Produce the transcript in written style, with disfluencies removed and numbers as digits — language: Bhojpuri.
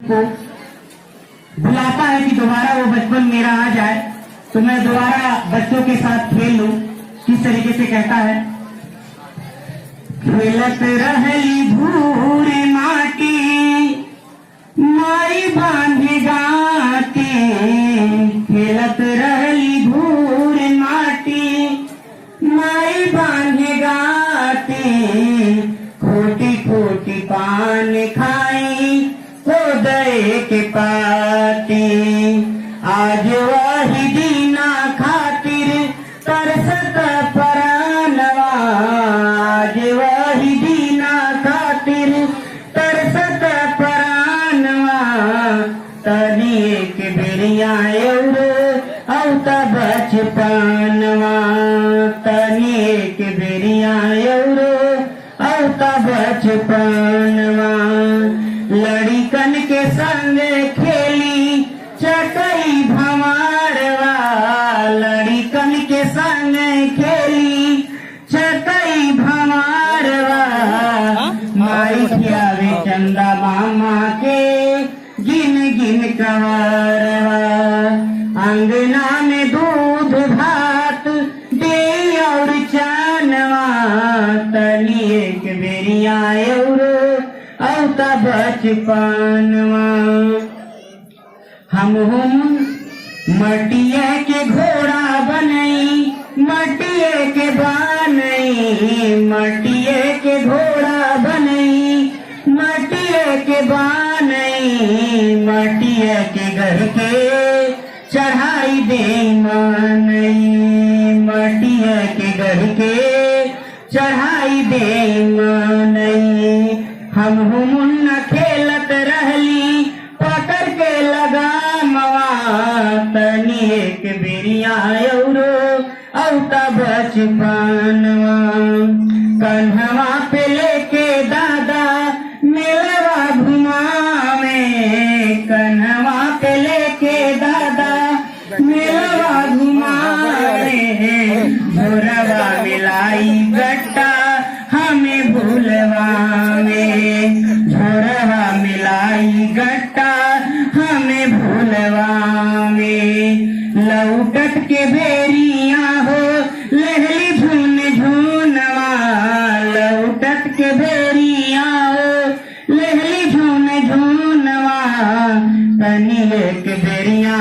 को बुलाता है कि दोबारा वो बचपन मेरा आ जाए तो मैं दोबारा बच्चों के साथ खेल लूं। किस तरीके से कहता है, खेलत रहली धूर माटी माई बांधे गाती, खेलत रहली धूर माटी माई बांधे गाती, खोटी खोटी पान खाई दे के पाती, आज वही दीना खातिर तरसत परानवा, आज वही दीना खातिर तरसत परानवा, तनी एक बेरिया एवरो औता बचपनवा, तनी एक बेरिया एवरो औता बचपनवा, लड़िकन के संग खेली चकई भंवरवा, लड़िकन के संग खेली चकई भंवरवा, माई खियावे चंदा मामा के गिन गिन कंवरवा, अंगना में दूध भात दे और चानवा, तनी एक बेरिया एवरो औता बचपनवा, हम मटिया के घोड़ा बनई मटिया के बनई, मटिया के घोड़ा बनई मटिया के बनई, मटिया के घर के चढ़ाई दे मनई, मटिया के घर के चढ़ाई दे मनई, हम मुन्ना खेलत रहली पकड़ के लगामवा, तनी एक बेरिया एवरो औता बचपनवा, कन्हवा पे लेके दादा मेलवा घुमावे, कन्हवा पे लेके दादा मेलवा घुमावे, भोरवा मिलाई गट्टा हमें भूलवावे, झोरवा मिलाई गट्टा हमें भूलवावे, लौटत के बेरिया हो लहली झून झूनवा, लौटत के बेरिया हो लहली झून झूनवा, तनी एक बेरिया